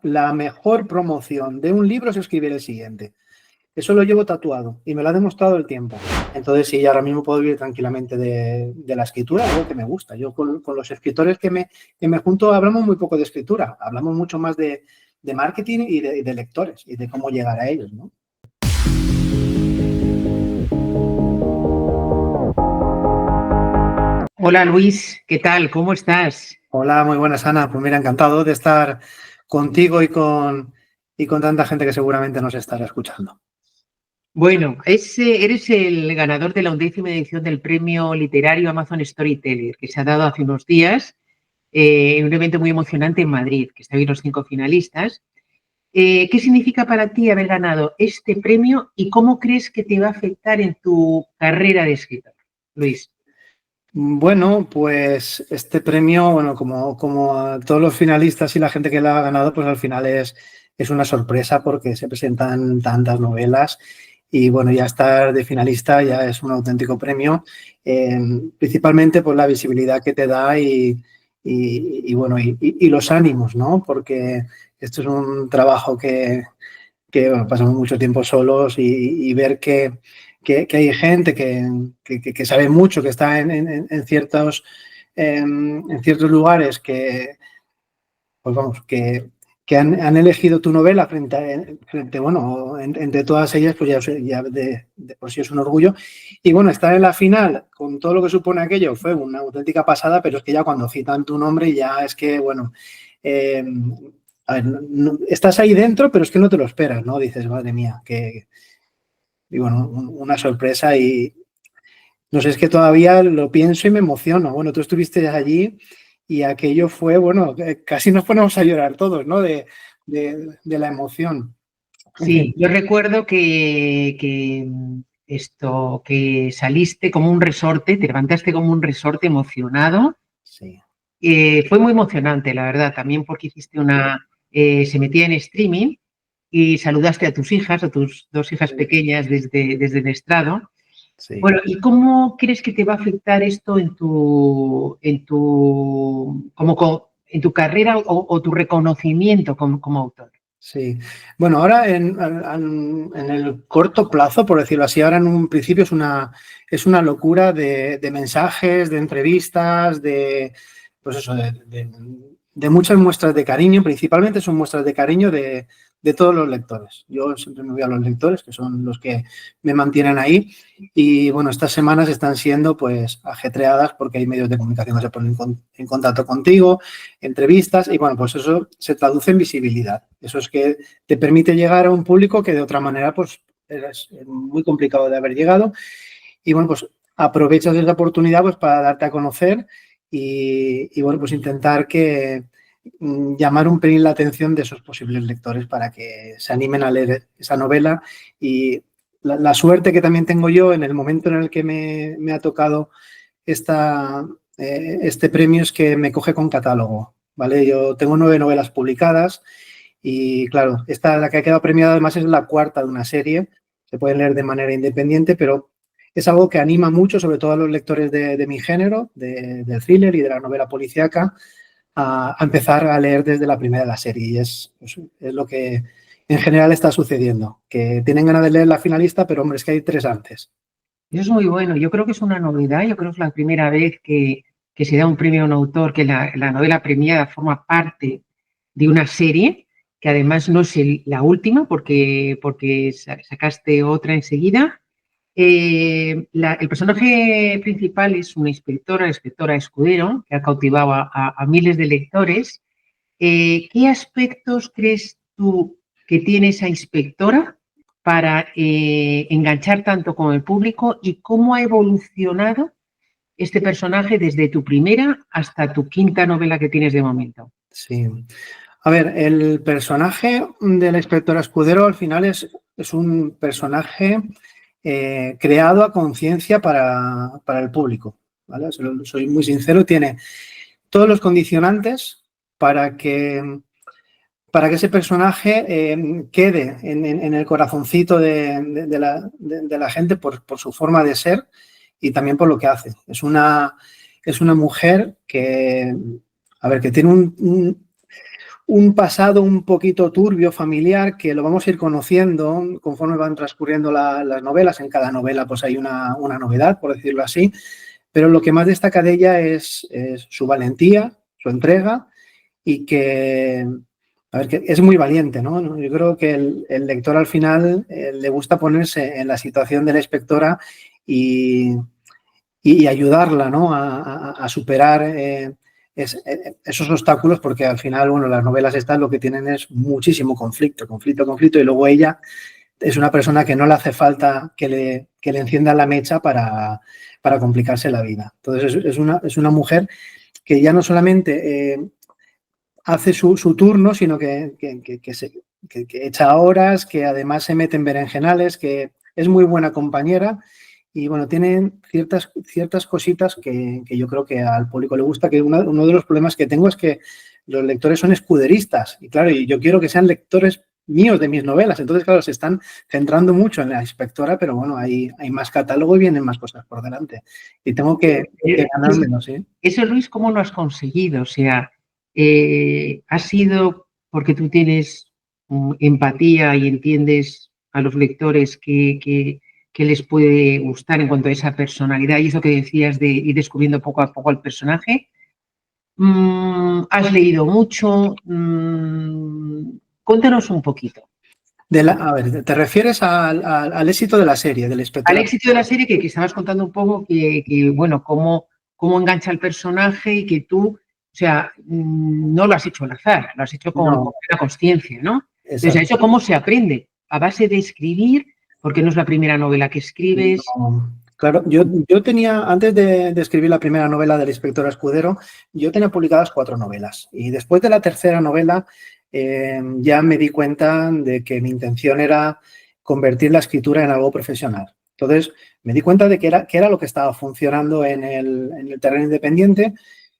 la mejor promoción de un libro es escribir el siguiente. Eso lo llevo tatuado y me lo ha demostrado el tiempo. Entonces, sí, ahora mismo puedo vivir tranquilamente de la escritura, algo que me gusta. Yo con los escritores que me junto hablamos muy poco de escritura, hablamos mucho más de marketing y de lectores y de cómo llegar a ellos, ¿no? Hola Luis, ¿qué tal? ¿Cómo estás? Hola, muy buenas, Ana. Pues mira, encantado de estar contigo y con tanta gente que seguramente nos estará escuchando. Bueno, eres el ganador de la 11ª edición del premio literario Amazon Storyteller, que se ha dado hace unos días en un evento muy emocionante en Madrid, que están ahí los 5 finalistas. ¿Qué significa para ti haber ganado este premio y cómo crees que te va a afectar en tu carrera de escritor, Luis? Bueno, pues este premio, bueno, como a todos los finalistas y la gente que lo ha ganado, pues al final es una sorpresa porque se presentan tantas novelas y bueno, ya estar de finalista ya es un auténtico premio, principalmente por la visibilidad que te da bueno, y los ánimos, ¿no? Porque esto es un trabajo que bueno, pasamos mucho tiempo solos y ver que hay gente que sabe mucho, que está en ciertos lugares pues vamos, que han elegido tu novela bueno, entre todas ellas, pues ya de por sí es un orgullo. Y bueno, estar en la final con todo lo que supone aquello fue una auténtica pasada, pero es que ya cuando citan tu nombre ya es que, bueno, a ver, estás ahí dentro, pero es que no te lo esperas, ¿no? Dices, madre mía, y bueno, una sorpresa y no sé, es que todavía lo pienso y me emociono. Bueno, tú estuviste allí y aquello fue, bueno, casi nos ponemos a llorar todos, ¿no? De la emoción. Sí, yo recuerdo que saliste como un resorte, te levantaste como un resorte emocionado. Sí. Fue muy emocionante, la verdad, también porque hiciste se metía en streaming y saludaste a tus hijas, a tus 2 hijas pequeñas desde el estrado. Sí. Bueno, ¿y cómo crees que te va a afectar esto en tu carrera o tu reconocimiento como autor? Sí. Bueno, ahora en el corto plazo, por decirlo así, ahora en un principio es una locura de mensajes, de entrevistas, pues eso, de muchas muestras de cariño, principalmente son muestras de cariño de todos los lectores. Yo siempre me voy a los lectores, que son los que me mantienen ahí. Y bueno, estas semanas están siendo pues ajetreadas porque hay medios de comunicación que se ponen en contacto contigo, entrevistas, y bueno, pues eso se traduce en visibilidad. Eso es que te permite llegar a un público que de otra manera pues es muy complicado de haber llegado. Y bueno, pues aprovechas esa oportunidad pues para darte a conocer y bueno, pues intentar llamar un pelín la atención de esos posibles lectores para que se animen a leer esa novela. Y la suerte que también tengo yo en el momento en el que me ha tocado este premio es que me coge con catálogo, ¿vale? Yo tengo 9 novelas publicadas y claro, la que ha quedado premiada además es la cuarta de una serie, se puede leer de manera independiente, pero es algo que anima mucho, sobre todo a los lectores de mi género, del thriller y de la novela policíaca, a empezar a leer desde la primera de la serie. Y es lo que en general está sucediendo, que tienen ganas de leer la finalista, pero hombre, es que hay 3 antes. Eso es muy bueno. Yo creo que es una novedad. Yo creo que es la primera vez que se da un premio a un autor, que la novela premiada forma parte de una serie, que además no es la última, porque sacaste otra enseguida. El personaje principal es una inspectora, la inspectora Escudero, que ha cautivado a miles de lectores. ¿Qué aspectos crees tú que tiene esa inspectora para enganchar tanto con el público y cómo ha evolucionado este personaje desde tu primera hasta tu 5ª novela que tienes de momento? Sí. A ver, el personaje de la inspectora Escudero al final es un personaje creado a conciencia para el público, ¿vale? Soy muy sincero, tiene todos los condicionantes para que ese personaje quede en el corazoncito de la gente por su forma de ser y también por lo que hace. Es una mujer que, a ver, que tiene un pasado un poquito turbio, familiar, que lo vamos a ir conociendo conforme van transcurriendo las novelas. En cada novela pues hay una novedad, por decirlo así, pero lo que más destaca de ella es su valentía, su entrega y que, a ver, que es muy valiente, ¿no? Yo creo que el lector al final le gusta ponerse en la situación de la inspectora y ayudarla, ¿no? a superar esos obstáculos, porque al final, bueno, las novelas estas lo que tienen es muchísimo conflicto, y luego ella es una persona que no le hace falta que le enciendan la mecha para complicarse la vida. Entonces es una mujer que ya no solamente hace su turno, sino que echa horas, que además se mete en berenjenales, que es muy buena compañera. Y bueno, tienen ciertas cositas que yo creo que al público le gusta, que uno de los problemas que tengo es que los lectores son escuderistas. Y claro, y yo quiero que sean lectores míos de mis novelas. Entonces, claro, se están centrando mucho en la inspectora, pero bueno, hay más catálogo y vienen más cosas por delante. Y tengo que ganármelo, ¿sí? Eso, Luis, ¿cómo lo has conseguido? O sea, ¿ha sido porque tú tienes empatía y entiendes a los lectores que les puede gustar en cuanto a esa personalidad y eso que decías de ir descubriendo poco a poco al personaje? ¿Has leído mucho? Cuéntanos un poquito. A ver, ¿te refieres al éxito de la serie, del espectador? Al éxito de la serie, que estabas contando un poco bueno, cómo engancha el personaje y que tú, o sea, no lo has hecho al azar, lo has hecho con la consciencia, ¿no? Entonces, ¿a eso cómo se aprende? ¿A base de escribir? Porque no es la primera novela que escribes. No. Claro, yo tenía, antes de escribir la primera novela del inspector Escudero, yo tenía publicadas 4 novelas. Y después de la tercera novela ya me di cuenta de que mi intención era convertir la escritura en algo profesional. Entonces me di cuenta de que era lo que estaba funcionando en el terreno independiente.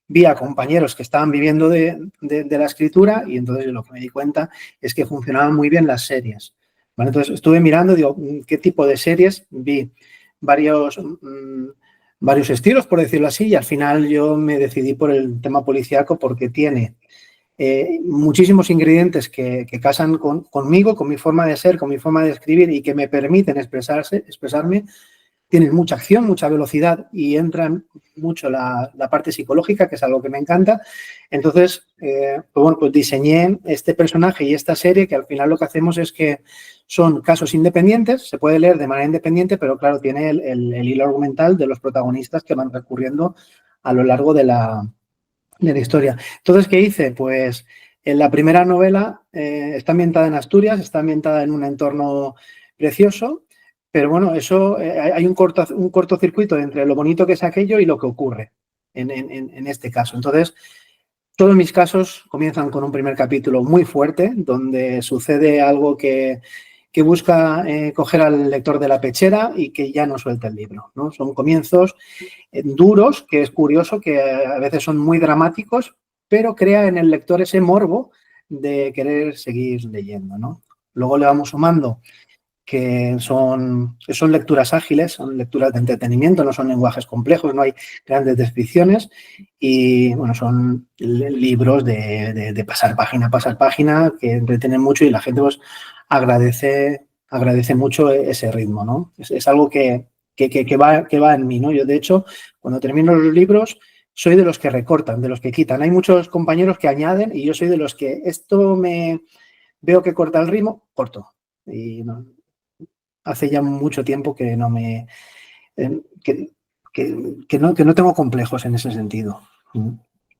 Vi a compañeros que estaban viviendo de la escritura y entonces lo que me di cuenta es que funcionaban muy bien las series. ¿Vale? Entonces estuve mirando, digo, ¿qué tipo de series? Vi varios estilos, por decirlo así, y al final yo me decidí por el tema policíaco porque tiene muchísimos ingredientes que casan conmigo, con mi forma de ser, con mi forma de escribir y que me permiten expresarme. Tienen mucha acción, mucha velocidad y entran mucho la parte psicológica, que es algo que me encanta. Entonces, pues diseñé este personaje y esta serie, que al final lo que hacemos es que son casos independientes, se puede leer de manera independiente, pero claro, tiene el hilo argumental de los protagonistas que van recurriendo a lo largo de la historia. Entonces, ¿qué hice? Pues en la primera novela está ambientada en Asturias, está ambientada en un entorno precioso, pero bueno, eso hay un cortocircuito entre lo bonito que es aquello y lo que ocurre en este caso. Entonces, todos mis casos comienzan con un primer capítulo muy fuerte, donde sucede algo que busca coger al lector de la pechera y que ya no suelta el libro, ¿no? Son comienzos duros, que es curioso, que a veces son muy dramáticos, pero crea en el lector ese morbo de querer seguir leyendo, ¿no? Luego le vamos sumando que son lecturas ágiles, son lecturas de entretenimiento, no son lenguajes complejos, no hay grandes descripciones y, bueno, son libros de pasar página, que entretienen mucho y la gente pues agradece mucho ese ritmo, ¿no? Es algo que va en mí, ¿no? Yo, de hecho, cuando termino los libros, soy de los que recortan, de los que quitan. Hay muchos compañeros que añaden y yo soy de los que veo que corta el ritmo, corto. Y no, hace ya mucho tiempo que no me que no tengo complejos en ese sentido.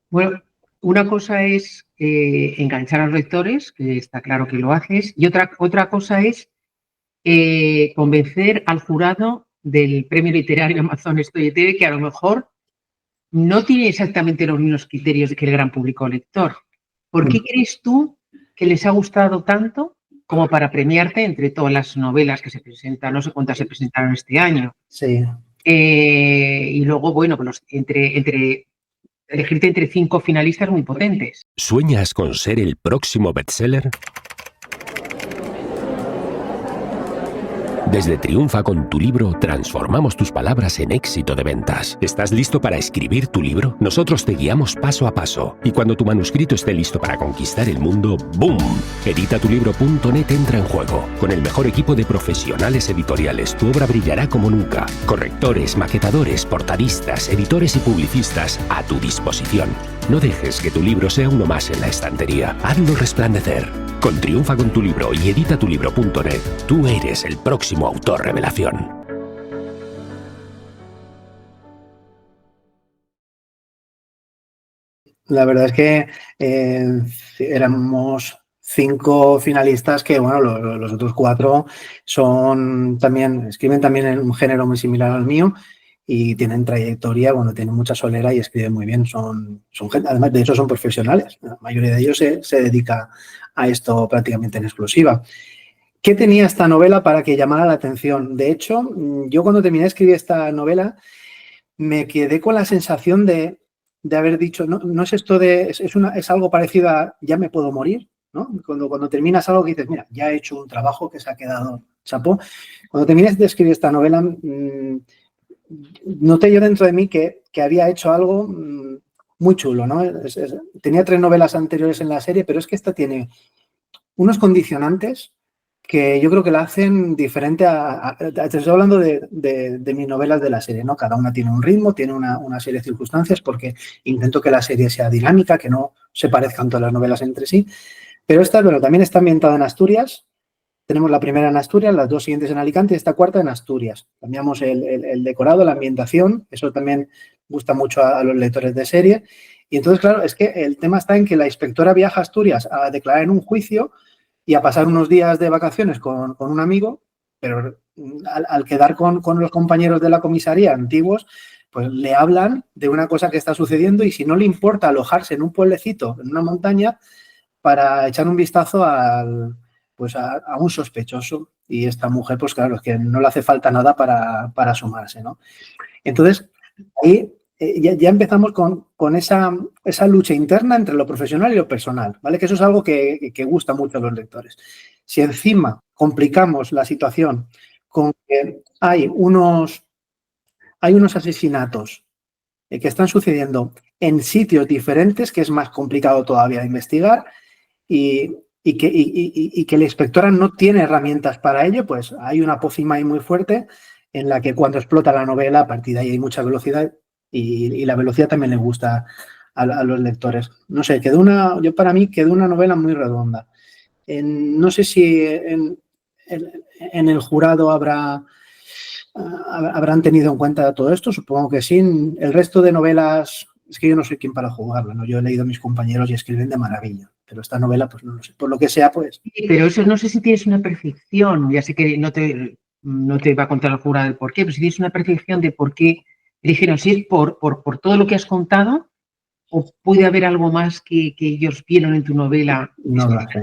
Bueno, una cosa es enganchar a los lectores, que está claro que lo haces, y otra cosa es convencer al jurado del premio literario Amazon Storytel, que a lo mejor no tiene exactamente los mismos criterios que el gran público lector. ¿Por qué crees tú que les ha gustado tanto como para premiarte entre todas las novelas que se presentan? No sé cuántas se presentaron este año. Sí. Y luego, bueno, pues elegirte entre 5 finalistas muy potentes. ¿Sueñas con ser el próximo bestseller? Desde Triunfa con tu libro transformamos tus palabras en éxito de ventas. ¿Estás listo para escribir tu libro? Nosotros te guiamos paso a paso. Y cuando tu manuscrito esté listo para conquistar el mundo, ¡boom! Editatulibro.net entra en juego. Con el mejor equipo de profesionales editoriales, tu obra brillará como nunca. Correctores, maquetadores, portadistas, editores y publicistas a tu disposición. No dejes que tu libro sea uno más en la estantería. Hazlo resplandecer. Con Triunfa con tu libro y editatulibro.net, tú eres el próximo autor revelación. La verdad es que éramos 5 finalistas que, bueno, los otros 4 escriben también en un género muy similar al mío y tienen trayectoria, bueno, tienen mucha solera y escriben muy bien. Son gente, además de eso, son profesionales. La mayoría de ellos se dedica a esto prácticamente en exclusiva. ¿Qué tenía esta novela para que llamara la atención? De hecho, yo cuando terminé de escribir esta novela me quedé con la sensación de haber dicho, no es esto es algo parecido a ya me puedo morir, ¿no? Cuando terminas algo que dices, mira, ya he hecho un trabajo que se ha quedado chapó. Cuando terminé de escribir esta novela, noté yo dentro de mí que había hecho algo muy chulo, ¿no? Tenía 3 novelas anteriores en la serie, pero es que esta tiene unos condicionantes que yo creo que la hacen diferente te estoy hablando de mis novelas de la serie, ¿no? Cada una tiene un ritmo, tiene una serie de circunstancias, porque intento que la serie sea dinámica, que no se parezcan todas las novelas entre sí. Pero esta, bueno, también está ambientada en Asturias. Tenemos la primera en Asturias, las 2 siguientes en Alicante y esta cuarta en Asturias. Cambiamos el decorado, la ambientación, eso también gusta mucho a los lectores de serie. Y entonces, claro, es que el tema está en que la inspectora viaja a Asturias a declarar en un juicio y a pasar unos días de vacaciones con un amigo, pero al quedar con los compañeros de la comisaría antiguos, pues le hablan de una cosa que está sucediendo y si no le importa alojarse en un pueblecito, en una montaña, para echar un vistazo a un sospechoso. Y esta mujer, pues claro, es que no le hace falta nada para asomarse, ¿no? Entonces, ahí ya empezamos con esa lucha interna entre lo profesional y lo personal, ¿vale? Que eso es algo que gusta mucho a los lectores. Si encima complicamos la situación con que hay unos asesinatos que están sucediendo en sitios diferentes, que es más complicado todavía de investigar, y que la inspectora no tiene herramientas para ello, pues hay una pócima ahí muy fuerte en la que cuando explota la novela, a partir de ahí hay mucha velocidad y la velocidad también le gusta a los lectores. No sé, para mí quedó una novela muy redonda. No sé si en el jurado habrán tenido en cuenta todo esto, supongo que sí. El resto de novelas, es que yo no soy quien para juzgarla, ¿no? Yo he leído a mis compañeros y escriben de maravilla, pero esta novela, pues no lo sé. Por lo que sea, pues... Sí, pero eso no sé si tienes una percepción, ya sé que no te va a contar el jurado el por qué, pero si tienes una percepción de por qué eligieron, si es por todo lo que has contado, o puede haber algo más que ellos vieron en tu novela. No lo sé.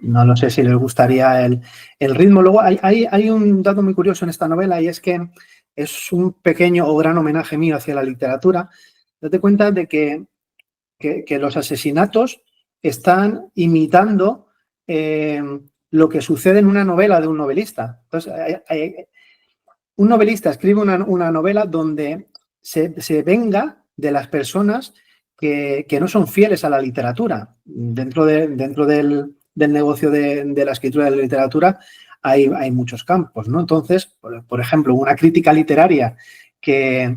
No lo sé si les gustaría el ritmo. Luego hay un dato muy curioso en esta novela y es que es un pequeño o gran homenaje mío hacia la literatura. Date cuenta de que los asesinatos están imitando lo que sucede en una novela de un novelista. Entonces, un novelista escribe una novela donde se venga de las personas que no son fieles a la literatura. Dentro del negocio de la escritura de la literatura hay muchos campos, ¿no? Entonces, por ejemplo, una crítica literaria que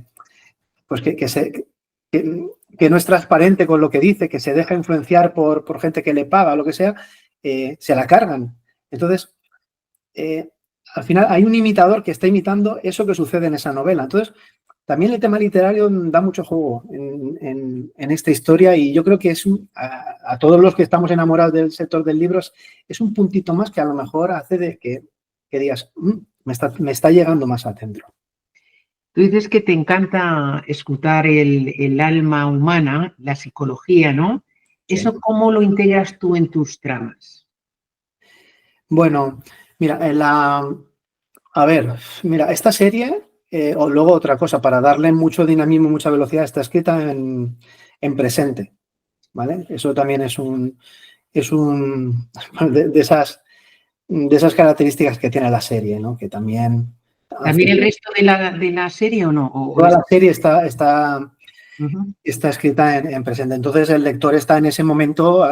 no es transparente con lo que dice, que se deja influenciar por gente que le paga o lo que sea, se la cargan. Entonces, al final hay un imitador que está imitando eso que sucede en esa novela. Entonces, también el tema literario da mucho juego en esta historia y yo creo que es a todos los que estamos enamorados del sector del libro es un puntito más que a lo mejor hace de que digas, me está llegando más adentro. Tú dices que te encanta escuchar el alma humana, la psicología, ¿no? Sí. ¿Eso cómo lo integras tú en tus tramas? Bueno, mira, esta serie, o luego otra cosa, para darle mucho dinamismo, mucha velocidad, está escrita en presente, ¿vale? Eso también es de esas de esas características que tiene la serie, ¿no? Que también... ¿También el resto de la serie o no? Toda la serie está Uh-huh. está escrita en presente. Entonces, el lector está en ese momento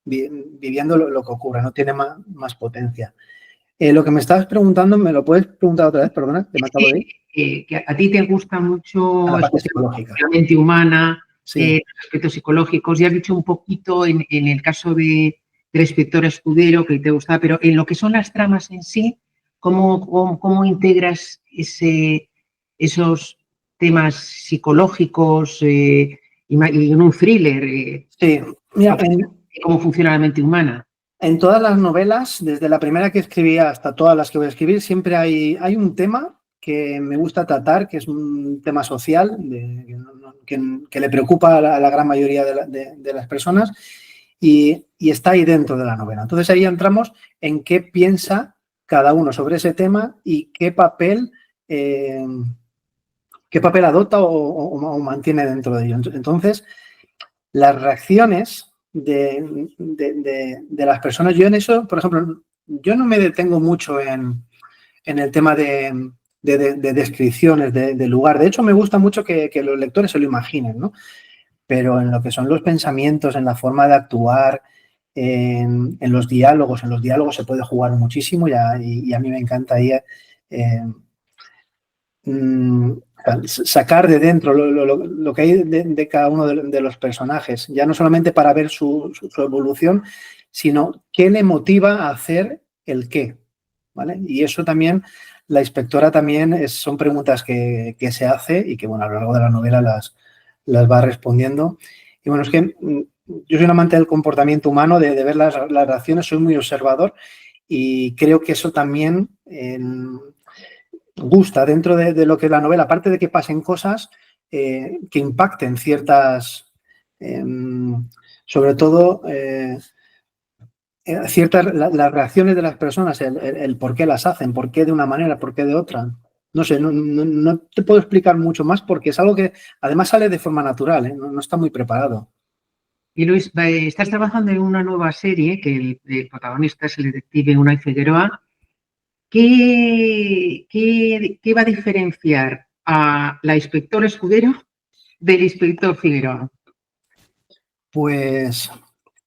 viviendo lo que ocurre, no tiene más potencia. Lo que me estabas preguntando, ¿me lo puedes preguntar otra vez? Perdona, que me acabo de ir. Que a ti te gusta mucho A la parte psicológica. la mente humana, Sí. los aspectos psicológicos. Ya has dicho un poquito en el caso del inspector Escudero que te gustaba, pero en lo que son las tramas en sí, ¿cómo integras esos temas psicológicos y en un thriller? Sí, mira, ¿Cómo funciona la mente humana? en todas las novelas, desde la primera que escribí hasta todas las que voy a escribir, siempre hay un tema que me gusta tratar, que es un tema social, que le preocupa a la gran mayoría de las personas y está ahí dentro de la novela. Entonces ahí entramos en qué piensa cada uno sobre ese tema y qué papel adopta o mantiene dentro de ello. Entonces, las reacciones de las personas, yo en eso, por ejemplo, yo no me detengo mucho en el tema de descripciones del lugar. De hecho, me gusta mucho que los lectores se lo imaginen, ¿no? Pero en lo que son los pensamientos, en la forma de actuar, en los diálogos se puede jugar muchísimo y a mí me encanta ahí sacar de dentro lo que hay de cada uno de los personajes, ya no solamente para ver su evolución, sino qué le motiva a hacer el qué, ¿vale? Y eso también, la inspectora también son preguntas que se hace y que, bueno, a lo largo de la novela las va respondiendo. Y bueno, es que yo soy un amante del comportamiento humano, de ver las reacciones, soy muy observador y creo que eso también gusta dentro de lo que es la novela, aparte de que pasen cosas que impacten ciertas, sobre todo ciertas las reacciones de las personas, el por qué las hacen, por qué de una manera, por qué de otra. No sé, no te puedo explicar mucho más porque es algo que además sale de forma natural, ¿eh? No está muy preparado. Y Luis, estás trabajando en una nueva serie que el protagonista es el detective Unai Figueroa. ¿Qué va a diferenciar a la inspectora Escudero del inspector Figueroa? Pues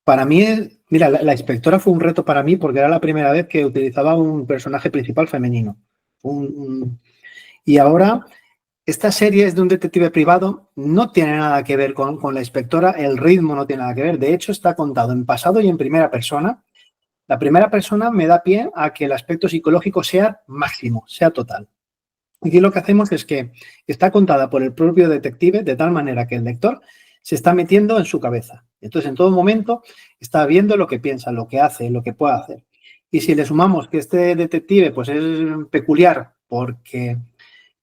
para mí, mira, la inspectora fue un reto para mí porque era la primera vez que utilizaba un personaje principal femenino. Y ahora, esta serie es de un detective privado, no tiene nada que ver con la inspectora, el ritmo no tiene nada que ver. De hecho, está contado en pasado y en primera persona. La primera persona me da pie a que el aspecto psicológico sea máximo, sea total. Aquí lo que hacemos es que está contada por el propio detective de tal manera que el lector se está metiendo en su cabeza. Entonces, en todo momento está viendo lo que piensa, lo que hace, lo que puede hacer. Y si le sumamos que este detective pues, es peculiar porque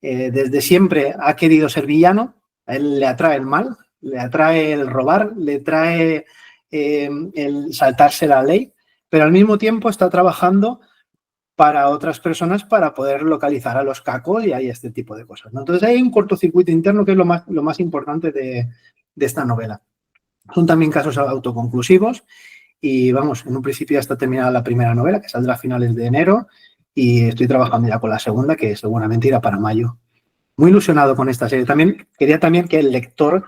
desde siempre ha querido ser villano, a él le atrae el mal, le atrae el robar, le trae el saltarse la ley, pero al mismo tiempo está trabajando para otras personas para poder localizar a los cacos y hay este tipo de cosas, ¿no? Entonces hay un cortocircuito interno que es lo más importante de esta novela. Son también casos autoconclusivos y vamos, en un principio ya está terminada la primera novela que saldrá a finales de enero y estoy trabajando ya con la segunda que seguramente irá para mayo. Muy ilusionado con esta serie. Quería que el lector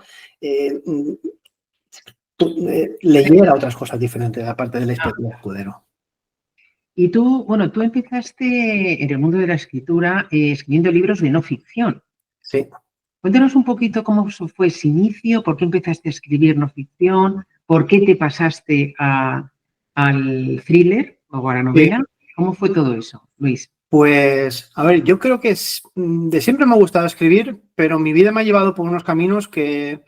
leyera otras cosas diferentes aparte del inspector Escudero. Y tú empezaste en el mundo de la escritura escribiendo libros de no ficción. Sí. Cuéntanos un poquito cómo fue ese inicio, por qué empezaste a escribir no ficción, por qué te pasaste al thriller o a la novela. Sí. ¿Cómo fue todo eso, Luis? Pues, a ver, yo creo que de siempre me ha gustado escribir, pero mi vida me ha llevado por unos caminos que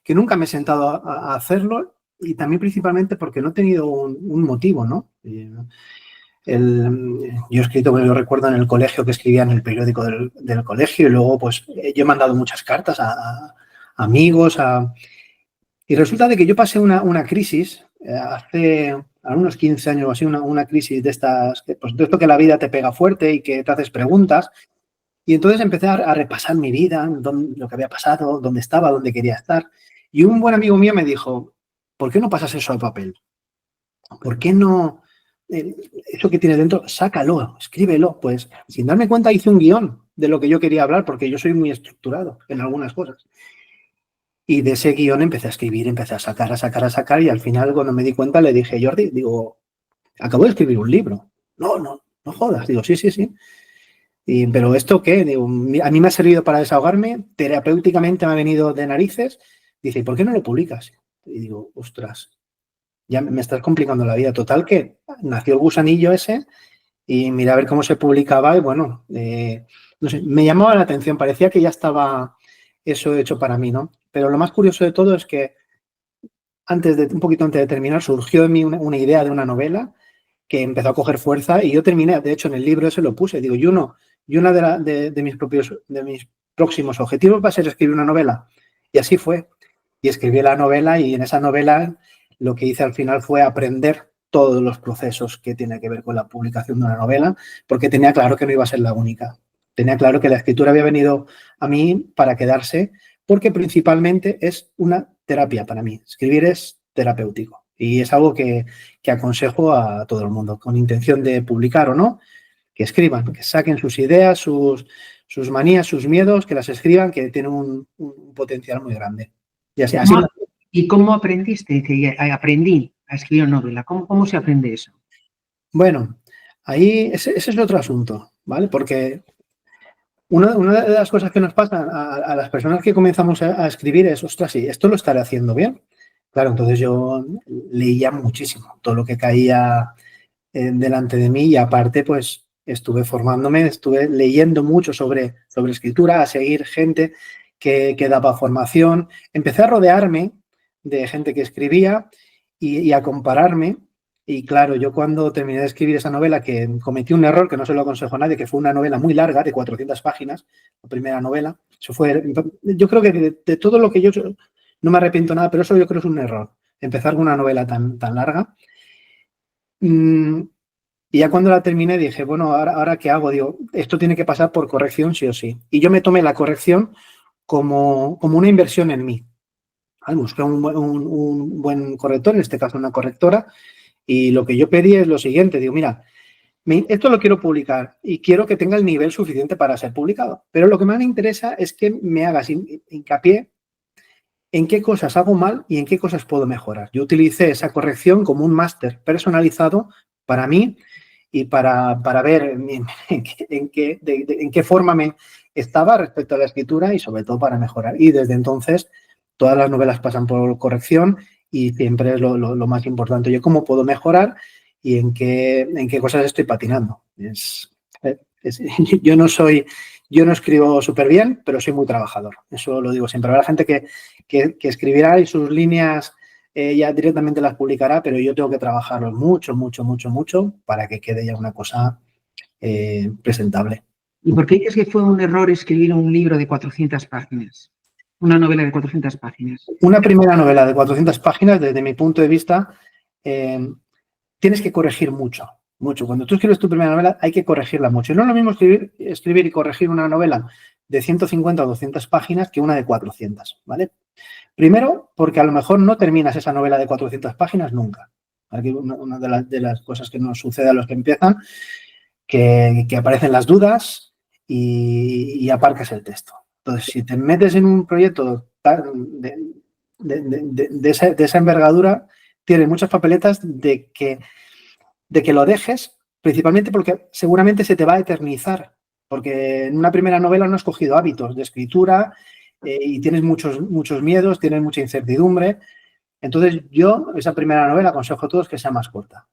nunca me he sentado a hacerlo y también principalmente porque no he tenido un motivo, ¿no? Yo he escrito, yo recuerdo en el colegio que escribía en el periódico del colegio y luego pues yo he mandado muchas cartas a amigos, y resulta de que yo pasé una crisis hace unos 15 años o así, una crisis de estas, pues de esto que la vida te pega fuerte y que te haces preguntas. Y entonces empecé a repasar mi vida, lo que había pasado, dónde estaba, dónde quería estar. Y un buen amigo mío me dijo, ¿por qué no pasas eso al papel? ¿Por qué no eso que tienes dentro, sácalo, escríbelo. Pues sin darme cuenta hice un guión de lo que yo quería hablar, porque yo soy muy estructurado en algunas cosas. Y de ese guión empecé a escribir, empecé a sacar, y al final, cuando me di cuenta, le dije, Jordi, digo, acabo de escribir un libro. No jodas. Digo, sí. ¿Pero esto qué? Digo, a mí me ha servido para desahogarme, terapéuticamente me ha venido de narices. Dice, ¿y por qué no lo publicas? Y digo, ostras, ya me estás complicando la vida. Total, que nació el gusanillo ese y mira a ver cómo se publicaba y bueno, no sé, me llamaba la atención, parecía que ya estaba eso hecho para mí, ¿no? Pero lo más curioso de todo es que un poquito antes de terminar, surgió en mí una idea de una novela que empezó a coger fuerza y yo terminé, de hecho en el libro ese lo puse, digo, y una de mis próximos objetivos va a ser escribir una novela. Y así fue. Y escribí la novela y en esa novela lo que hice al final fue aprender todos los procesos que tiene que ver con la publicación de una novela, porque tenía claro que no iba a ser la única. Tenía claro que la escritura había venido a mí para quedarse, porque principalmente es una terapia para mí. Escribir es terapéutico y es algo que aconsejo a todo el mundo, con intención de publicar o no, que escriban, que saquen sus ideas, sus manías, sus miedos, que las escriban, que tienen un potencial muy grande. Y así. ¿Y cómo aprendiste? Aprendí a escribir novela. ¿Cómo se aprende eso? Bueno, ahí ese es otro asunto, ¿vale? Porque una de las cosas que nos pasa a las personas que comenzamos a escribir es, ostras, sí, esto lo estaré haciendo bien. Claro, entonces yo leía muchísimo todo lo que caía delante de mí y aparte, pues, estuve formándome, estuve leyendo mucho sobre escritura, a seguir gente que daba formación. Empecé a rodearme de gente que escribía y a compararme. Y claro, yo cuando terminé de escribir esa novela, que cometí un error que no se lo aconsejo a nadie, que fue una novela muy larga, de 400 páginas, la primera novela. Eso fue, yo creo que de todo lo que yo no me arrepiento nada, pero eso yo creo que es un error, empezar con una novela tan larga. Y ya cuando la terminé dije, bueno, ¿ahora qué hago? Digo, esto tiene que pasar por corrección sí o sí. Y yo me tomé la corrección como una inversión en mí. Busqué un buen corrector, en este caso una correctora, y lo que yo pedí es lo siguiente. Digo, mira, esto lo quiero publicar y quiero que tenga el nivel suficiente para ser publicado. Pero lo que más me interesa es que me hagas hincapié en qué cosas hago mal y en qué cosas puedo mejorar. Yo utilicé esa corrección como un máster personalizado para mí y para ver en qué forma me estaba respecto a la escritura y sobre todo para mejorar. Y desde entonces todas las novelas pasan por corrección y siempre es lo más importante. Yo cómo puedo mejorar y en qué cosas estoy patinando. Yo no escribo súper bien, pero soy muy trabajador. Eso lo digo siempre. Habrá gente que escribirá y sus líneas ya directamente las publicará, pero yo tengo que trabajarlos mucho para que quede ya una cosa presentable. ¿Y por qué dices que fue un error escribir un libro de 400 páginas? Una novela de 400 páginas. Una primera novela de 400 páginas, desde mi punto de vista, tienes que corregir mucho. Cuando tú escribes tu primera novela hay que corregirla mucho. No es lo mismo escribir y corregir una novela de 150 o 200 páginas que una de 400, ¿vale? Primero, porque a lo mejor no terminas esa novela de 400 páginas nunca. Aquí una de las cosas que nos sucede a los que empiezan, que aparecen las dudas y aparcas el texto. Entonces, si te metes en un proyecto de esa envergadura, tiene muchas papeletas de que lo dejes, principalmente porque seguramente se te va a eternizar, porque en una primera novela no has cogido hábitos de escritura y tienes muchos miedos, tienes mucha incertidumbre. Entonces, yo esa primera novela aconsejo a todos que sea más corta,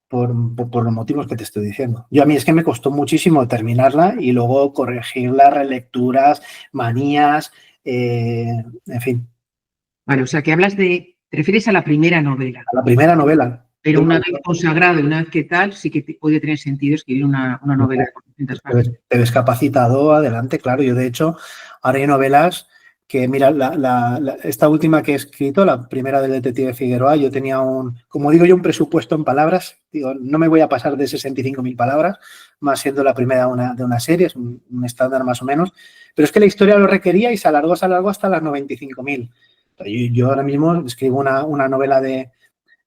por los motivos que te estoy diciendo. A mí es que me costó muchísimo terminarla y luego corregirla, relecturas, manías, en fin. Vale, o sea, que te refieres a la primera novela. A la primera novela. Pero una vez consagrado y una vez que tal, sí que puede tener sentido escribir una novela de 400 páginas. Te ves capacitado, adelante, claro. Yo, de hecho, ahora hay novelas que, mira, esta última que he escrito, la primera del detective Figueroa, yo tenía como digo yo, un presupuesto en palabras. Digo, no me voy a pasar de 65.000 palabras, más siendo la primera de una serie, es un estándar más o menos. Pero es que la historia lo requería y se alargó hasta las 95.000. Yo ahora mismo escribo una novela de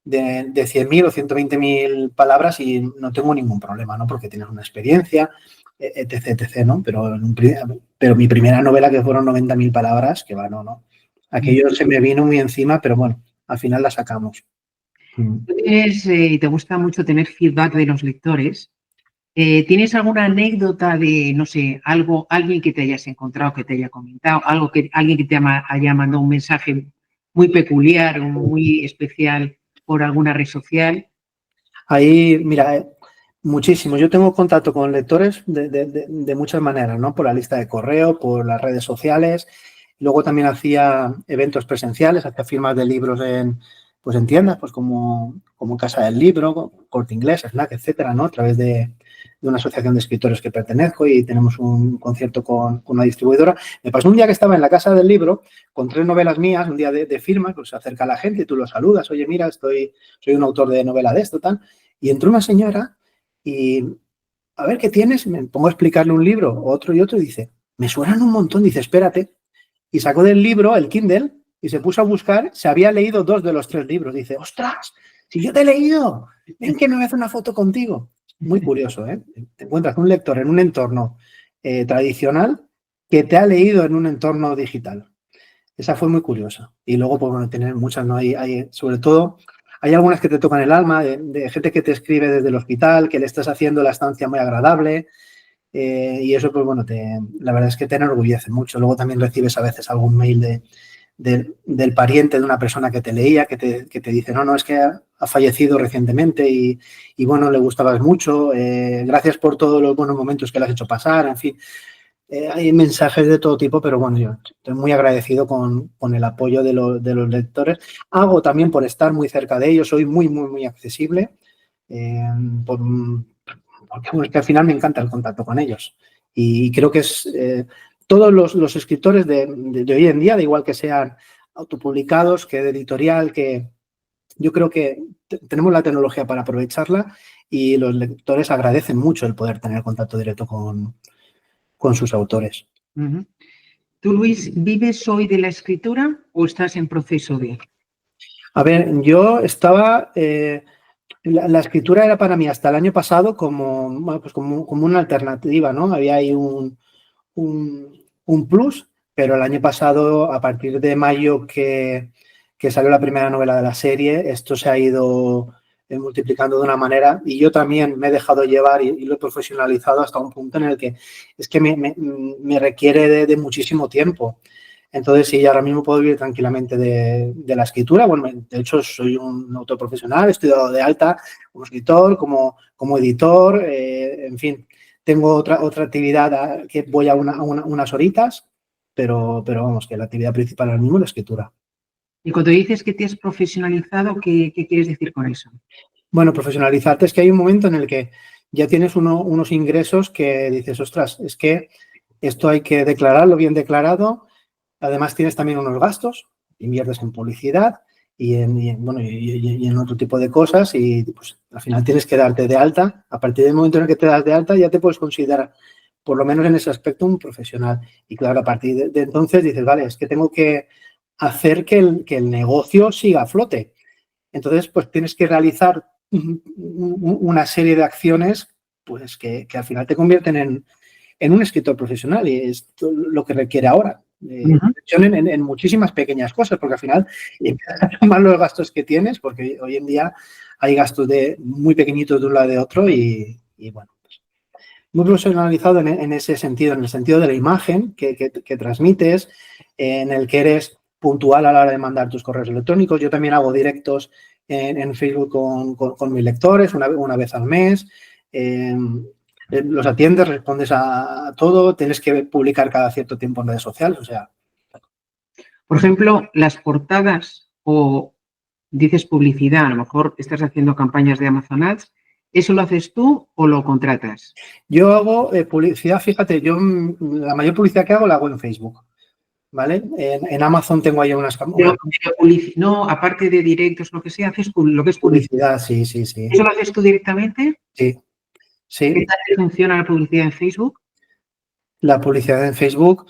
de 100.000 o 120.000 palabras y no tengo ningún problema, ¿no? Porque tienes una experiencia, etc, etc, ¿no? Pero mi primera novela, que fueron 90.000 palabras, que va, no. Aquello se me vino muy encima, pero bueno, al final la sacamos. Te gusta mucho tener feedback de los lectores. ¿Tienes alguna anécdota de, no sé, alguien que te hayas encontrado, que te haya comentado, alguien que te haya mandado un mensaje muy peculiar o muy especial por alguna red social? Ahí, mira, muchísimo. Yo tengo contacto con lectores de muchas maneras, ¿no? Por la lista de correo, por las redes sociales. Luego también hacía eventos presenciales, hacía firmas de libros en tiendas, pues como Casa del Libro, Corte Inglés, Snack, etcétera, ¿no? A través de una asociación de escritores que pertenezco y tenemos un concierto con una distribuidora. Me pasó un día que estaba en la Casa del Libro con 3 novelas mías, un día de firma, pues se acerca la gente y tú lo saludas. Oye, mira, soy un autor de novela de esto, tal. Y entró una señora y, a ver, ¿qué tienes? Me pongo a explicarle un libro, otro y otro, y dice, me suenan un montón. Dice, espérate. Y sacó del libro el Kindle y se puso a buscar, se había leído 2 de los 3 libros. Dice, ¡ostras! Si yo te he leído, ven que me voy a hacer una foto contigo. Muy curioso, ¿eh? Te encuentras un lector en un entorno tradicional que te ha leído en un entorno digital. Esa fue muy curiosa. Y luego, pues bueno, tener muchas, ¿no? Sobre todo, hay algunas que te tocan el alma, de gente que te escribe desde el hospital, que le estás haciendo la estancia muy agradable. Y eso, pues bueno, la verdad es que te enorgullece mucho. Luego también recibes a veces algún mail del pariente de una persona que te leía, que te dice, no, es que ha fallecido recientemente y bueno, le gustabas mucho, gracias por todos los buenos momentos que le has hecho pasar, en fin. Hay mensajes de todo tipo, pero bueno, yo estoy muy agradecido con el apoyo de los lectores. Hago también por estar muy cerca de ellos, soy muy, muy, muy accesible, porque bueno, es que al final me encanta el contacto con ellos. Y creo que es todos los escritores de hoy en día, da igual que sean autopublicados, que de editorial, que yo creo que tenemos la tecnología para aprovecharla y los lectores agradecen mucho el poder tener contacto directo con sus autores. ¿Tú, Luis, vives hoy de la escritura o estás en proceso de? A ver, yo estaba... la escritura era para mí hasta el año pasado como una alternativa, ¿no? Había ahí un plus, pero el año pasado, a partir de mayo que salió la primera novela de la serie, esto se ha ido multiplicando de una manera y yo también me he dejado llevar y lo he profesionalizado hasta un punto en el que es que me requiere de muchísimo tiempo. Entonces, sí, ahora mismo puedo vivir tranquilamente de la escritura. Bueno, de hecho, soy un autor profesional, estoy dado de alta como escritor, como editor, en fin. Tengo otra actividad que voy a unas horitas, pero vamos, que la actividad principal ahora mismo es la escritura. Y cuando dices que te has profesionalizado, ¿qué quieres decir con eso? Bueno, profesionalizarte es que hay un momento en el que ya tienes unos ingresos que dices, ostras, es que esto hay que declararlo bien declarado. Además, tienes también unos gastos, inviertes en publicidad y en otro tipo de cosas y pues, al final tienes que darte de alta. A partir del momento en el que te das de alta ya te puedes considerar, por lo menos en ese aspecto, un profesional. Y claro, a partir de entonces dices, vale, es que tengo que hacer que el negocio siga a flote. Entonces, pues tienes que realizar una serie de acciones pues que al final te convierten en un escritor profesional y es lo que requiere ahora. En muchísimas pequeñas cosas, porque al final empiezas a tomar los gastos que tienes, porque hoy en día hay gastos muy pequeñitos de un lado y de otro y bueno, pues, muy profesionalizado en ese sentido, en el sentido de la imagen que transmites, en el que eres puntual a la hora de mandar tus correos electrónicos. Yo también hago directos en Facebook con mis lectores una vez al mes. Los atiendes, respondes a todo, tienes que publicar cada cierto tiempo en redes sociales, o sea. Por ejemplo, las portadas o dices publicidad, a lo mejor estás haciendo campañas de Amazon Ads, ¿eso lo haces tú o lo contratas? Yo hago publicidad, fíjate, yo la mayor publicidad que hago la hago en Facebook, ¿vale? En Amazon tengo ahí unas campañas. No, aparte de directos, lo que sea, haces lo que es publicidad. Sí. ¿Eso lo haces tú directamente? Sí. ¿Qué tal funciona la publicidad en Facebook? La publicidad en Facebook,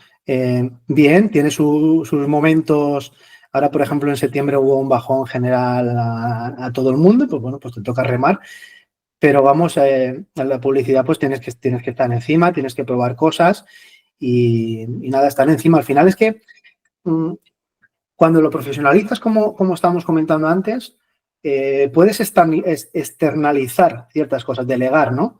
bien, tiene sus momentos Ahora, por ejemplo, en septiembre hubo un bajón general a todo el mundo, pues bueno, pues te toca remar. Pero vamos, en la publicidad pues tienes que estar encima, tienes que probar cosas y nada, estar encima. Al final es que cuando lo profesionalizas, como estábamos comentando antes, puedes externalizar ciertas cosas, delegar, ¿no?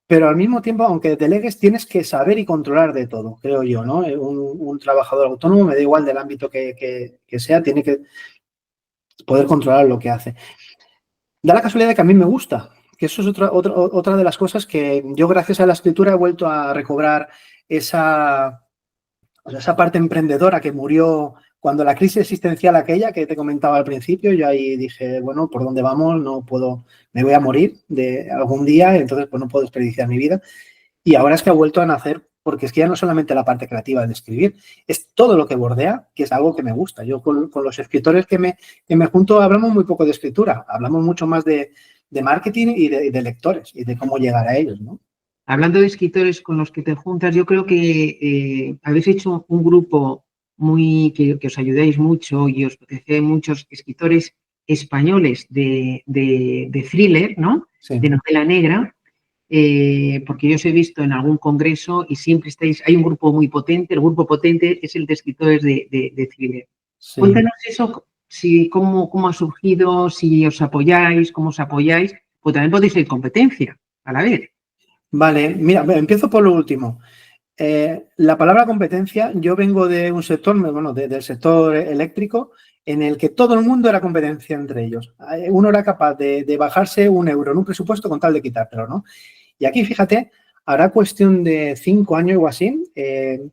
Pero al mismo tiempo, aunque delegues, tienes que saber y controlar de todo, creo yo, ¿no? Un trabajador autónomo, me da igual del ámbito que sea, tiene que poder controlar lo que hace. Da la casualidad de que a mí me gusta, que eso es otra de las cosas que yo, gracias a la escritura, he vuelto a recobrar esa parte emprendedora que murió cuando la crisis existencial aquella que te comentaba al principio. Yo ahí dije, bueno, ¿por dónde vamos? No puedo, me voy a morir de algún día, entonces pues no puedo desperdiciar mi vida. Y ahora es que ha vuelto a nacer, porque es que ya no solamente la parte creativa de escribir, es todo lo que bordea, que es algo que me gusta. Yo con los escritores que me junto hablamos muy poco de escritura, hablamos mucho más de marketing y de lectores y de cómo llegar a ellos, ¿no? Hablando de escritores con los que te juntas, yo creo que habéis hecho un grupo que os ayudáis mucho y os potenciáis muchos escritores españoles de thriller, ¿no? Sí. De novela negra, porque yo os he visto en algún congreso y siempre hay un grupo muy potente. El grupo potente es el de escritores de thriller. Sí. Cuéntanos eso, cómo ha surgido, si os apoyáis, cómo os apoyáis, pues también podéis ser competencia a la vez. Vale, mira, empiezo por lo último. La palabra competencia, yo vengo de un sector, bueno, del sector eléctrico, en el que todo el mundo era competencia entre ellos. Uno era capaz de bajarse €1 en un presupuesto con tal de quitártelo, ¿no? Y aquí, fíjate, hará cuestión de 5 años o así, que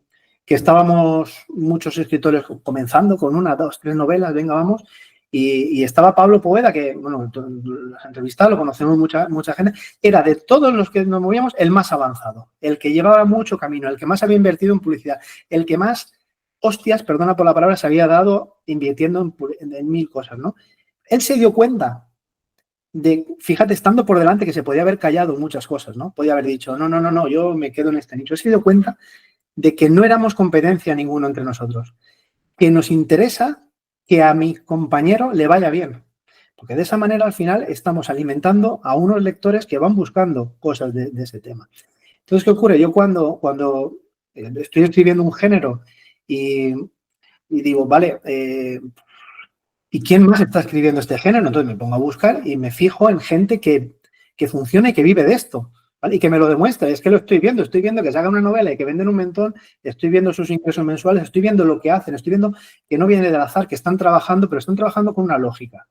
estábamos muchos escritores comenzando con 1, 2, 3 novelas, venga, vamos. Y estaba Pablo Poveda, que, bueno, lo has entrevistado, lo conocemos mucha gente, era de todos los que nos movíamos el más avanzado, el que llevaba mucho camino, el que más había invertido en publicidad, el que más hostias, perdona por la palabra, se había dado invirtiendo en 1000 cosas, ¿no? Él se dio cuenta de, fíjate, estando por delante, que se podía haber callado muchas cosas, ¿no? Podía haber dicho, no, yo me quedo en este nicho. Él se dio cuenta de que no éramos competencia ninguno entre nosotros, que nos interesa que a mi compañero le vaya bien, porque de esa manera al final estamos alimentando a unos lectores que van buscando cosas de ese tema. Entonces, ¿qué ocurre? Yo cuando estoy escribiendo un género y digo, vale, ¿y quién más está escribiendo este género? Entonces me pongo a buscar y me fijo en gente que funciona y que vive de esto, ¿vale? Y que me lo demuestra. Es que lo estoy viendo que se haga una novela y que venden un montón, estoy viendo sus ingresos mensuales, estoy viendo lo que hacen, estoy viendo que no viene del azar, que están trabajando, pero están trabajando con una lógica.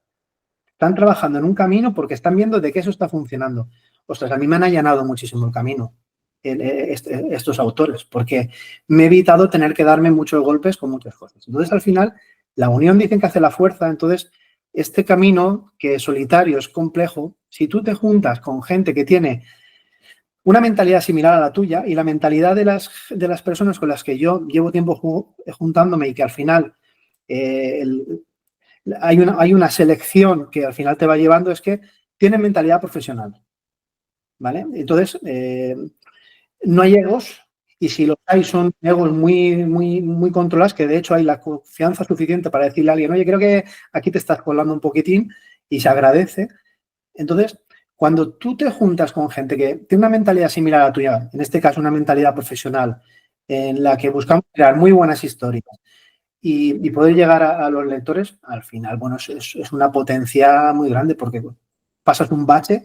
Están trabajando en un camino porque están viendo de que eso está funcionando. Ostras, a mí me han allanado muchísimo el camino estos autores, porque me he evitado tener que darme muchos golpes con muchas cosas. Entonces, al final, la unión dicen que hace la fuerza. Entonces, este camino, que es solitario, es complejo, si tú te juntas con gente que tiene una mentalidad similar a la tuya y la mentalidad de las personas con las que yo llevo tiempo juntándome y que al final hay una selección que al final te va llevando, es que tienen mentalidad profesional, ¿vale? Entonces, no hay egos, y si los hay son egos muy controlados, que de hecho hay la confianza suficiente para decirle a alguien, oye, creo que aquí te estás colando un poquitín, y se agradece. Entonces, cuando tú te juntas con gente que tiene una mentalidad similar a la tuya, en este caso una mentalidad profesional, en la que buscamos crear muy buenas historias y poder llegar a los lectores, al final, bueno, es una potencia muy grande, porque pasas un bache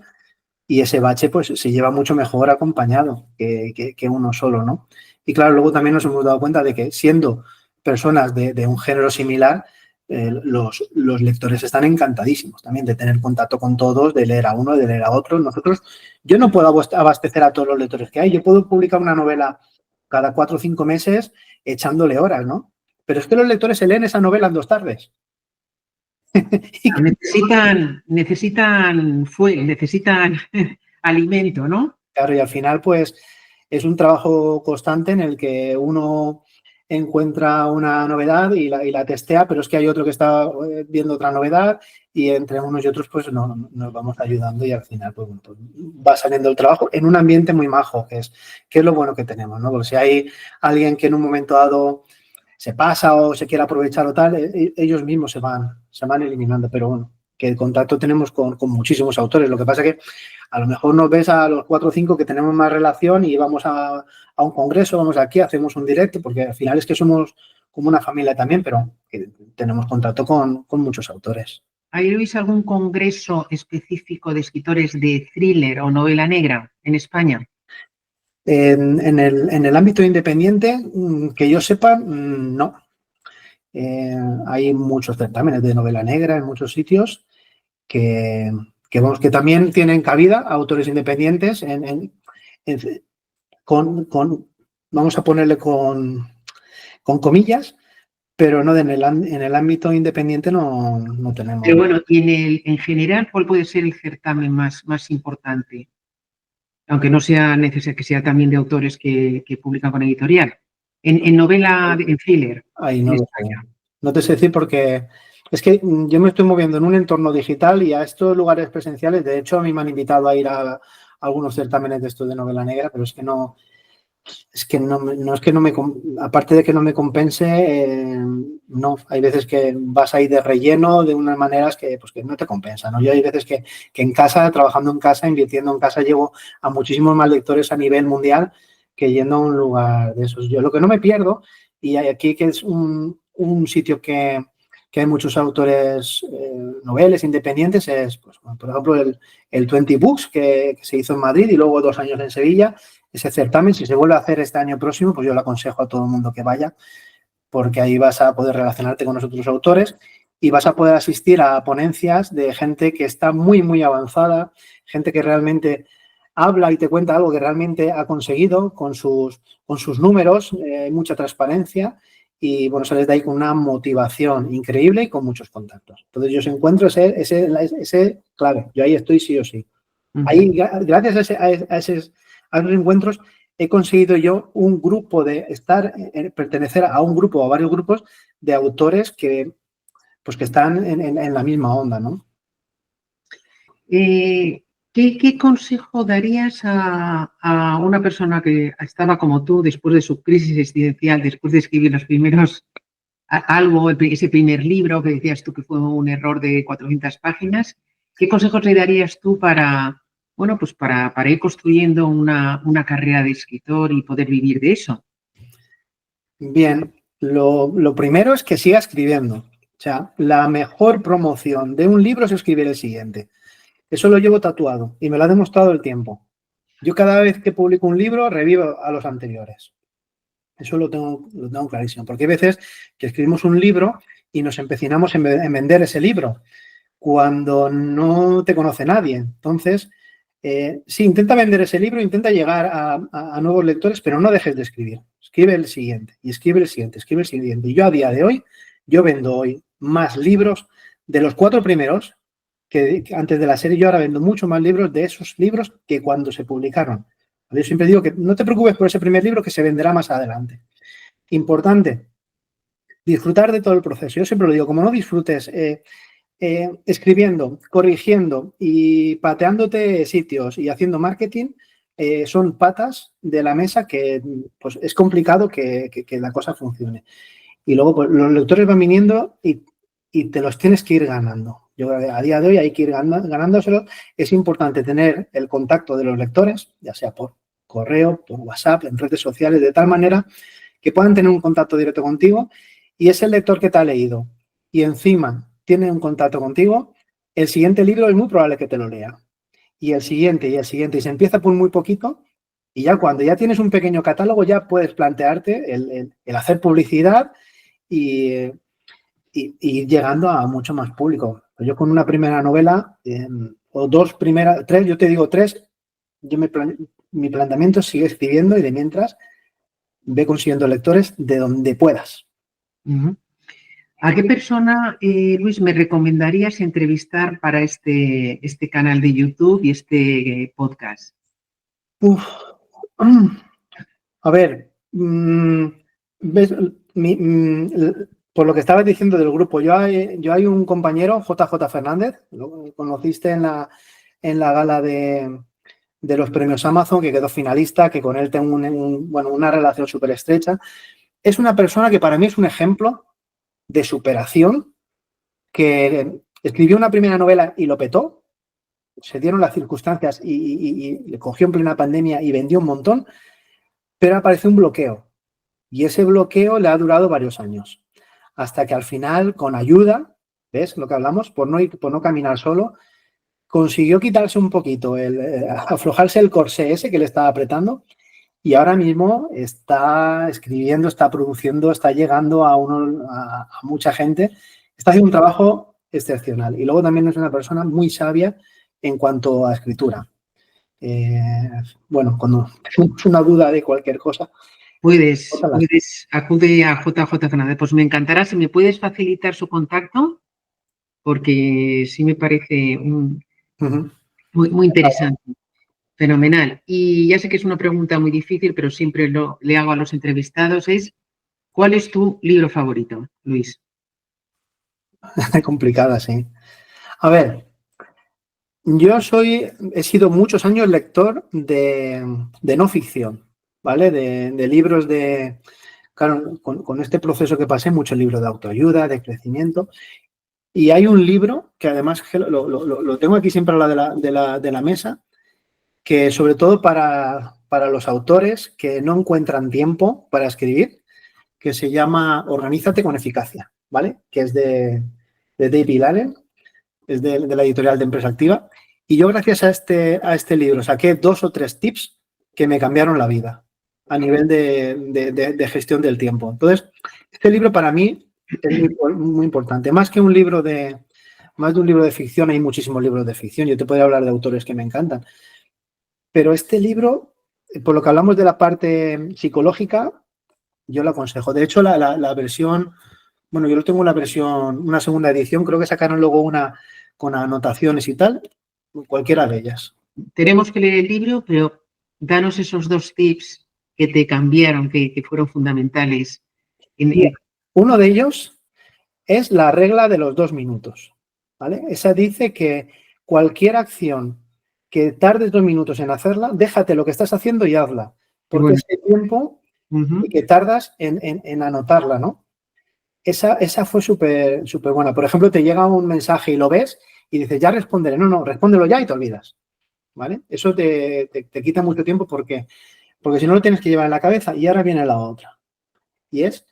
y ese bache pues se lleva mucho mejor acompañado que uno solo, ¿no? Y claro, luego también nos hemos dado cuenta de que siendo personas de un género similar, los lectores están encantadísimos también de tener contacto con todos, de leer a uno, de leer a otro. Yo no puedo abastecer a todos los lectores que hay. Yo puedo publicar una novela cada 4 o 5 meses echándole horas, ¿no? Pero es que los lectores se leen esa novela en 2 tardes. Necesitan fuel, necesitan alimento, ¿no? Claro, y al final, pues, es un trabajo constante en el que uno encuentra una novedad y la testea, pero es que hay otro que está viendo otra novedad y entre unos y otros, pues, nos vamos ayudando y al final, pues, va saliendo el trabajo en un ambiente muy majo, que es lo bueno que tenemos, ¿no? Porque si hay alguien que en un momento dado se pasa o se quiere aprovechar o tal, ellos mismos se van eliminando. Pero bueno, que el contacto tenemos con muchísimos autores. Lo que pasa es que a lo mejor nos ves a los 4 o 5 que tenemos más relación y vamos a un congreso, vamos aquí, hacemos un directo, porque al final es que somos como una familia también, pero que tenemos contacto con muchos autores. ¿Hay, Luis, algún congreso específico de escritores de thriller o novela negra en España? En el ámbito independiente, que yo sepa, no. Hay muchos certámenes de novela negra en muchos sitios que también tienen cabida autores independientes vamos a ponerle con comillas, pero no en el ámbito independiente no tenemos. Pero bueno, y en general, ¿cuál puede ser el certamen más importante? Aunque no sea necesario que sea también de autores que publican con editorial. En novela, en thriller. Ahí no lo sé. No te sé decir porque es que yo me estoy moviendo en un entorno digital y a estos lugares presenciales, de hecho, a mí me han invitado a ir a algunos certámenes de estos de novela negra, pero aparte de que no me compense, no, hay veces que vas ahí de relleno de unas maneras que no te compensa, ¿no? Yo hay veces que en casa, trabajando en casa, invirtiendo en casa, llego a muchísimos más lectores a nivel mundial que yendo a un lugar de esos. Yo lo que no me pierdo, y aquí que es un sitio que hay muchos autores noveles independientes, es, pues, por ejemplo, el 20 Books que se hizo en Madrid y luego 2 años en Sevilla. Ese certamen, si se vuelve a hacer este año próximo, pues yo le aconsejo a todo el mundo que vaya, porque ahí vas a poder relacionarte con los otros autores y vas a poder asistir a ponencias de gente que está muy, muy avanzada, gente que realmente habla y te cuenta algo que realmente ha conseguido con sus números, mucha transparencia y, bueno, sales de ahí con una motivación increíble y con muchos contactos. Entonces, yo encuentro ese clave. Yo ahí estoy sí o sí. Ahí, gracias a esos encuentros, he conseguido yo un grupo pertenecer a un grupo o a varios grupos de autores que están en la misma onda, ¿no? ¿Qué consejo darías a una persona que estaba como tú después de su crisis existencial, después de escribir los primeros, ese primer libro que decías tú que fue un error de 400 páginas? ¿Qué consejos le darías tú para ir construyendo una carrera de escritor y poder vivir de eso? Bien, lo primero es que siga escribiendo. O sea, la mejor promoción de un libro es escribir el siguiente. Eso lo llevo tatuado y me lo ha demostrado el tiempo. Yo cada vez que publico un libro revivo a los anteriores. Eso lo tengo clarísimo, porque hay veces que escribimos un libro y nos empecinamos en vender ese libro cuando no te conoce nadie. Entonces, sí, intenta vender ese libro, intenta llegar a nuevos lectores, pero no dejes de escribir. Escribe el siguiente y escribe el siguiente, escribe el siguiente. Y yo a día de hoy, yo vendo hoy más libros de los 4 primeros que antes de la serie. Yo ahora vendo mucho más libros de esos libros que cuando se publicaron. Yo siempre digo que no te preocupes por ese primer libro que se venderá más adelante. Importante, disfrutar de todo el proceso. Yo siempre lo digo, como no disfrutes escribiendo, corrigiendo y pateándote sitios y haciendo marketing, son patas de la mesa que pues, es complicado que la cosa funcione. Y luego pues, los lectores van viniendo y te los tienes que ir ganando. Yo a día de hoy hay que ir ganándoselos. Es importante tener el contacto de los lectores, ya sea por correo, por WhatsApp, en redes sociales, de tal manera que puedan tener un contacto directo contigo y es el lector que te ha leído y encima tiene un contacto contigo, el siguiente libro es muy probable que te lo lea. Y el siguiente, y el siguiente. Y se empieza por muy poquito y ya cuando ya tienes un pequeño catálogo ya puedes plantearte el hacer publicidad y llegando a mucho más público. Yo con una primera novela o 3, yo te digo 3, mi planteamiento sigue escribiendo y de mientras ve consiguiendo lectores de donde puedas. ¿A qué persona, Luis, me recomendarías entrevistar para este canal de YouTube y este podcast? A ver, ¿ves? Por lo que estabas diciendo del grupo, yo hay un compañero, JJ Fernández, lo conociste en la gala de los premios Amazon, que quedó finalista, que con él tengo una relación súper estrecha. es una persona que para mí es un ejemplo de superación, que escribió una primera novela y lo petó, se dieron las circunstancias y le cogió en plena pandemia y vendió un montón, pero apareció un bloqueo. Y ese bloqueo le ha durado varios años, hasta que al final, con ayuda, ¿ves lo que hablamos? Por no caminar solo, consiguió quitarse un poquito, aflojarse el corsé ese que le estaba apretando, y ahora mismo está escribiendo, está produciendo, está llegando a mucha gente. Está haciendo un trabajo excepcional. Y luego también es una persona muy sabia en cuanto a escritura. Bueno, cuando tenemos una duda de cualquier cosa, Puedes, acude a JJ Fernández. Pues me encantará si me puedes facilitar su contacto, porque sí me parece muy interesante. Fenomenal. Y ya sé que es una pregunta muy difícil, pero siempre le hago a los entrevistados, ¿cuál es tu libro favorito, Luis? Complicada, sí. A ver, yo he sido muchos años lector de no ficción, ¿vale? De libros claro, con este proceso que pasé, muchos libros de autoayuda, de crecimiento. Y hay un libro que además lo tengo aquí siempre a la de la mesa, que sobre todo para los autores que no encuentran tiempo para escribir, que se llama Organízate con eficacia, ¿vale? Que es de David Allen, es de la editorial de Empresa Activa. Y yo gracias a este libro saqué 2 o 3 tips que me cambiaron la vida a nivel de gestión del tiempo. Entonces, este libro para mí es muy importante. Más de un libro de ficción, hay muchísimos libros de ficción. Yo te podría hablar de autores que me encantan. Pero este libro, por lo que hablamos de la parte psicológica, yo lo aconsejo. De hecho, la versión, bueno, yo lo tengo una segunda edición, creo que sacaron luego una con anotaciones y tal, cualquiera de ellas. Tenemos que leer el libro, pero danos esos 2 tips que te cambiaron, que fueron fundamentales. Uno de ellos es la regla de los 2 minutos, ¿vale? Esa dice que cualquier acción que tardes 2 minutos en hacerla, déjate lo que estás haciendo y hazla. Porque ese tiempo que tardas en anotarla, ¿no? Esa fue súper buena. Por ejemplo, te llega un mensaje y lo ves y dices, ya responderé. No, respóndelo ya y te olvidas, ¿vale? Eso te quita mucho tiempo porque si no lo tienes que llevar en la cabeza. Y ahora viene la otra. Y es,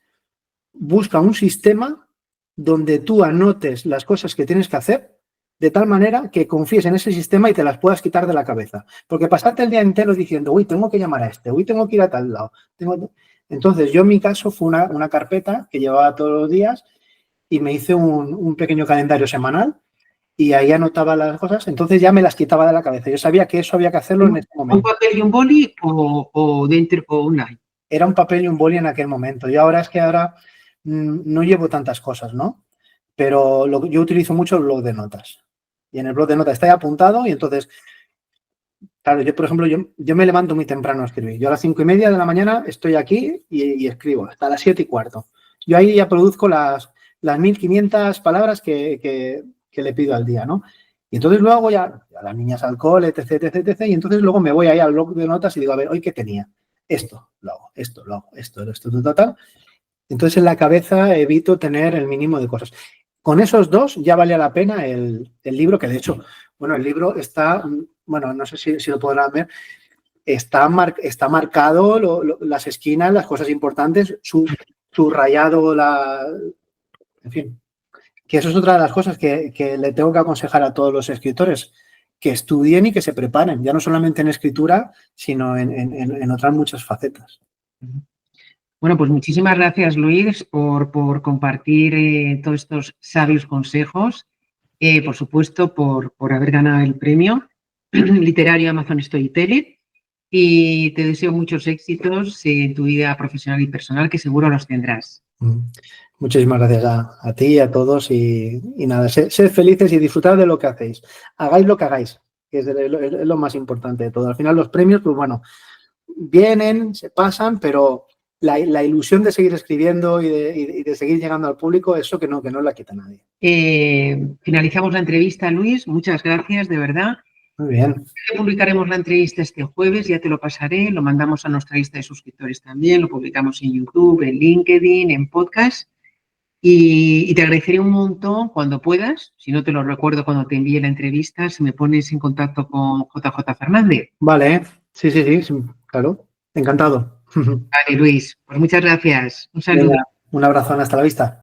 busca un sistema donde tú anotes las cosas que tienes que hacer de tal manera que confíes en ese sistema y te las puedas quitar de la cabeza. Porque pasarte el día entero diciendo, uy, tengo que llamar a este, uy, tengo que ir a tal lado. Entonces, yo en mi caso fue una carpeta que llevaba todos los días y me hice un pequeño calendario semanal y ahí anotaba las cosas, entonces ya me las quitaba de la cabeza. Yo sabía que eso había que hacerlo en ese momento. ¿Un papel y un boli o dentro o online? Era un papel y un boli en aquel momento. Y ahora no llevo tantas cosas, ¿no? Pero yo utilizo mucho el blog de notas. Y en el blog de notas está ahí apuntado y entonces, claro, yo, por ejemplo, yo me levanto muy temprano a escribir. Yo a las 5:30 de la mañana estoy aquí y escribo hasta las 7:15. Yo ahí ya produzco las 1.500 palabras que le pido al día, ¿no? Y entonces luego voy a las niñas al cole, etc. Y entonces luego me voy ahí al blog de notas y digo, a ver, ¿hoy qué tenía? Esto lo hago, esto, tal. Entonces en la cabeza evito tener el mínimo de cosas. Con esos 2 ya valía la pena el libro, que de hecho, bueno, el libro está, bueno, no sé si lo podrán ver, está marcado las esquinas, las cosas importantes, subrayado en fin, que eso es otra de las cosas que le tengo que aconsejar a todos los escritores, que estudien y que se preparen, ya no solamente en escritura, sino en otras muchas facetas. Bueno, pues muchísimas gracias, Luis, por compartir todos estos sabios consejos. Por supuesto, por haber ganado el premio literario Amazon Storyteller. Y te deseo muchos éxitos en tu vida profesional y personal, que seguro los tendrás. Muchísimas gracias a ti y a todos. Y nada, sed felices y disfrutad de lo que hacéis. Hagáis lo que hagáis, que es lo más importante de todo. Al final los premios, pues bueno, vienen, se pasan, pero la ilusión de seguir escribiendo y de seguir llegando al público, eso que no la quita nadie. Finalizamos la entrevista, Luis. Muchas gracias, de verdad. Muy bien. Publicaremos la entrevista este jueves, ya te lo pasaré, lo mandamos a nuestra lista de suscriptores también, lo publicamos en YouTube, en LinkedIn, en podcast. Y te agradeceré un montón cuando puedas, si no te lo recuerdo cuando te envíe la entrevista, si me pones en contacto con JJ Fernández. Vale, sí, claro. Encantado. Vale, Luis, pues muchas gracias. Un saludo. Venga, un abrazo, hasta la vista.